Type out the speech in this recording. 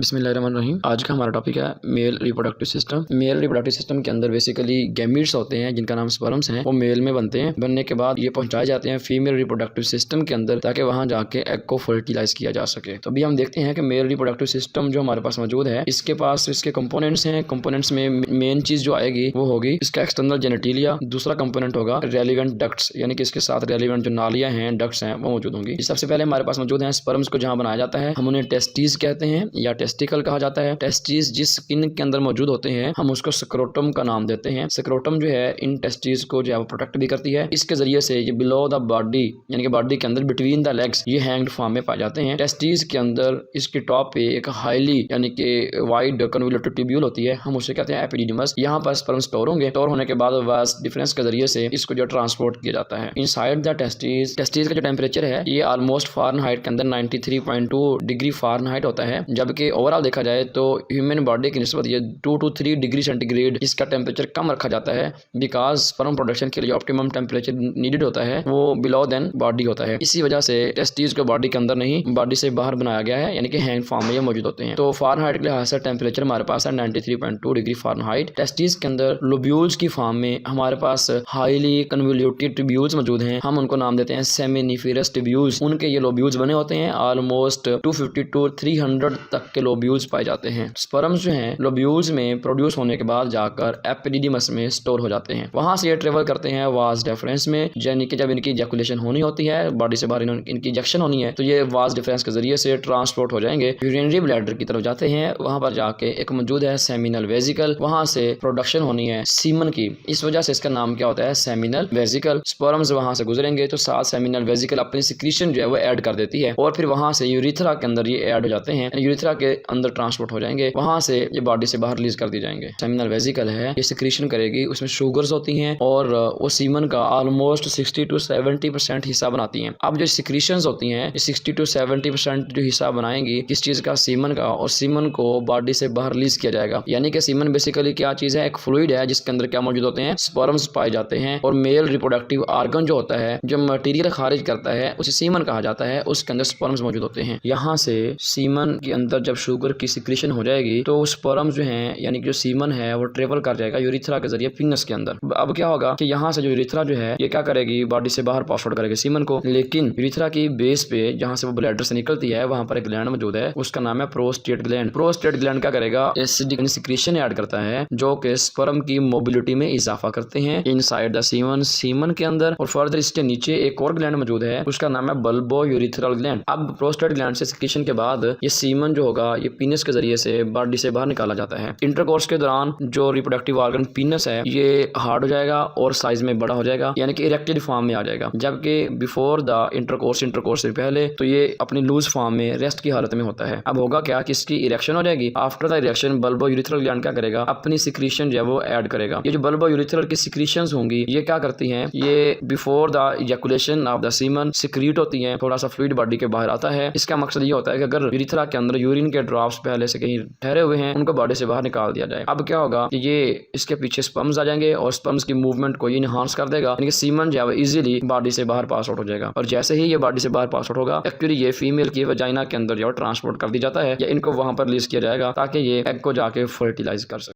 बिस्मिल्लाहिर्रहमानिर्रहीम। आज का हमारा टॉपिक है male reproductive system. Male reproductive system के अंदर बेसिकली गैमीट्स होते हैं जिनका नाम स्पर्म्स हैं, वो मेल में बनते हैं। बनने के बाद ये पहुंचाए जाते हैं फीमेल रिप्रोडक्टिव सिस्टम के अंदर ताकि वहां जाके एग को फर्टिलाइज किया जा सके। तो अभी हम देखते हैं कि मेल रिप्रोडक्टिव सिस्टम जो हमारे पास मौजूद है, इसके पास इसके कंपोनेंट्स हैं। कंपोनेंट्स में मेन चीज जो आएगी वो होगी इसका एक्सटर्नल जेनेटिलिया। दूसरा कंपोनेंट होगा रेलिवेंट डक्ट्स, यानी कि इसके साथ रेलिवेंट जो नालियां हैं, डक्ट्स हैं, वो मौजूद होंगी। सबसे पहले हमारे पास मौजूद है स्पर्म्स को जहाँ बनाया जाता है, हम उन्हें टेस्टिस कहते हैं या टेस्टिकल कहा जाता है। टेस्टिस जिस स्किन के अंदर मौजूद होते हैं हम उसको स्क्रोटम का नाम देते हैं। स्क्रोटम जो है इन टेस्टिस को जो है प्रोटेक्ट भी करती है। इसके जरिए से ये बिलो द बॉडी यानी कि बॉडी के अंदर बिटवीन द लेग्स ये हैंग्ड फॉर्म में पाए जाते हैं। टेस्टिस के अंदर इसके टॉप पे एक हाईली यानी कि वाइड कन्वोल्यूटेड ट्यूब्यूल होती है, हम उसे कहते हैं एपिडिडीमस। यहाँ पर स्पर्म स्टोर होंगे। स्टोर होने के बाद वास डिफरेंस के जरिए से इसको जो ट्रांसपोर्ट किया जाता है इनसाइड द टेस्टिस। टेस्टिस का जो टेम्परेचर है ये ऑलमोस्ट फ़ारेनहाइट के अंदर 93.2 डिग्री फ़ारेनहाइट होता है, जबकि ओवरऑल देखा जाए तो ह्यूमन बॉडी की निस्बत ये 2 to 3 डिग्री सेंटीग्रेड इसका टेम्परेचर कम रखा जाता है। बिकॉज स्पर्म प्रोडक्शन के लिए ऑप्टिमम टेम्परेचर नीडेड होता है वो बिलो देन बॉडी होता है। इसी वजह से टेस्टिस को बॉडी के अंदर नहीं बॉडी से बाहर बनाया गया है, यानी कि हैंग फॉर्म में ये मौजूद होते हैं। तो फ़ारेनहाइट के लिहाज से टेम्परेचर हमारे पास है 93.2 डिग्री फ़ारेनहाइट। टेस्टिस के अंदर लोब्यूल्स की फॉर्म में हमारे पास हाईली कन्वोल्यूटेड ट्यूब्यूल्स मौजूद हैं, हम उनको नाम देते हैं सेमिनिफेरस ट्यूब्यूल्स। उनके ये लोब्यूल्स बने होते हैं, ऑलमोस्ट 250 to 300 तक के लोब्यूल्स पाए जाते हैं। स्पर्म्स जो हैं लोब्यूल्स में प्रोड्यूस होने के बाद जाकर एपिडिडीमस में स्टोर हो जाते हैं। वहां से ये ट्रेवल करते हैं वास डिफरेंस में, यानी कि जब इनकी इजैकुलेशन होनी होती है, बॉडी से बाहर इनकी इंजेक्शन होनी है, तो ये वास डिफरेंस के जरिए से ट्रांसपोर्ट हो जाएंगे, यूरिनरी ब्लैडर की तरफ जाते हैं। वहां पर जाके एक मौजूद है सेमिनल वेजिकल, वहां से प्रोडक्शन होनी है सीमन की। इस वजह से इसका नाम क्या होता है सेमिनल वेजिकल। स्पर्म्स वहां से गुजरेंगे तो साथ सेमिनल वेजिकल अपनी सिक्रीशन जो है वो ऐड कर देती है और फिर वहां से यूरिथ्रा के अंदर ये ऐड हो जाते हैं, यूरिथ्रा के अंदर ट्रांसपोर्ट हो जाएंगे, वहां से ये बॉडी से बाहर रिलीज कर दी जाएंगे। सेमिनल वेजिकल है, ये सिक्रीशन करेगी, उसमें शुगर्स होती हैं और वो सीमन का ऑलमोस्ट 60 to 70% हिस्सा बनाती हैं। अब जो सिक्रीशंस होती हैं ये 60 to 70% जो हिस्सा बनाएंगी किस चीज का, सीमन का, और सीमन को बॉडी से बाहर रिलीज किया जाएगा। यानी कि सीमन बेसिकली क्या चीज है, एक फ्लूइड है जिसके अंदर क्या मौजूद होते हैं, स्पर्म्स पाए जाते हैं। और मेल रिप्रोडक्टिव ऑर्गन जो होता है, जो मटेरियल खारिज करता है उसे सीमन कहा जाता है, उसके अंदर स्पर्म्स मौजूद होते हैं। यहाँ से सीमन के अंदर जब शुगर की सिक्रीशन हो जाएगी तो स्पर्म्स जो हैं यानी कि जो सीमन है वो ट्रेवल कर जाएगा यूरिथ्रा के जरिए पीनस के अंदर। अब क्या होगा कि यहाँ से जो यूरिथ्रा जो है ये क्या करेगी, बॉडी से बाहर पास आउट करेगी सीमन को, लेकिन यूरिथ्रा की बेस पे जहाँ से वो ब्लैडर से निकलती है वहां पर एक ग्लैंड मौजूद है, उसका नाम है प्रोस्टेट ग्लैंड। प्रोस्टेट ग्लैंड क्या करेगा, एसिडिक सिक्रीशन ऐड करता है जो कि स्पर्म की मोबिलिटी में इजाफा करते हैं इनसाइड द सीमन, सीमन के अंदर। और फर्दर इसके नीचे एक और ग्लैंड मौजूद है, उसका नाम है बल्बो यूरिथ्रल ग्लैंड। अब प्रोस्टेट ग्लैंड से सिक्रीशन के बाद ये सीमन जो होगा ये पीनस के जरिए से बॉडी से बाहर निकाला जाता है। इंटरकोर्स के दौरान जो रिप्रोडक्टिव ऑर्गन पीनस है ये हार्ड हो जाएगा और साइज में बड़ा हो जाएगा, यानी कि इरेक्टेड फॉर्म में आ जाएगा, जबकि बिफोर द इंटरकोर्स से पहले तो ये अपनी लूज फॉर्म में रेस्ट की हालत में होता है। अब होगा क्या कि इसकी इरेक्शन हो जाएगी। After the erection bulbo urethral gland क्या करेगा, अपनी सिक्रीशन जो है वो ऐड करेगा। ये जो बल्बो यूरिथ्रल की सिक्रीशंस होंगी ये क्या करती हैं, ये before the ejaculation of the semen secrete होती हैं, थोड़ा सा फ्लूइड बॉडी के बाहर आता है। इसका मकसद ये होता है कि अगर यूरिथ्रा के अंदर यूरिन के ड्रॉप्स पहले से कहीं ठहरे हुए हैं उनको बॉडी से बाहर निकाल दिया जाए। अब क्या होगा कि ये इसके पीछे स्पर्म्स आ जाएंगे और स्पर्म्स की मूवमेंट को ये इनहांस कर देगा, यानी कि सीमन जो है इजीली बॉडी से बाहर पास आउट हो जाएगा। और जैसे ही ये बॉडी से बाहर पास आउट होगा एक्चुअली ये फीमेल की वजाइना के अंदर जो ट्रांसपोर्ट कर दी जाता है या इनको वहां पर रिलीज किया जाएगा ताकि ये एग को जाके फर्टिलाइज कर सके।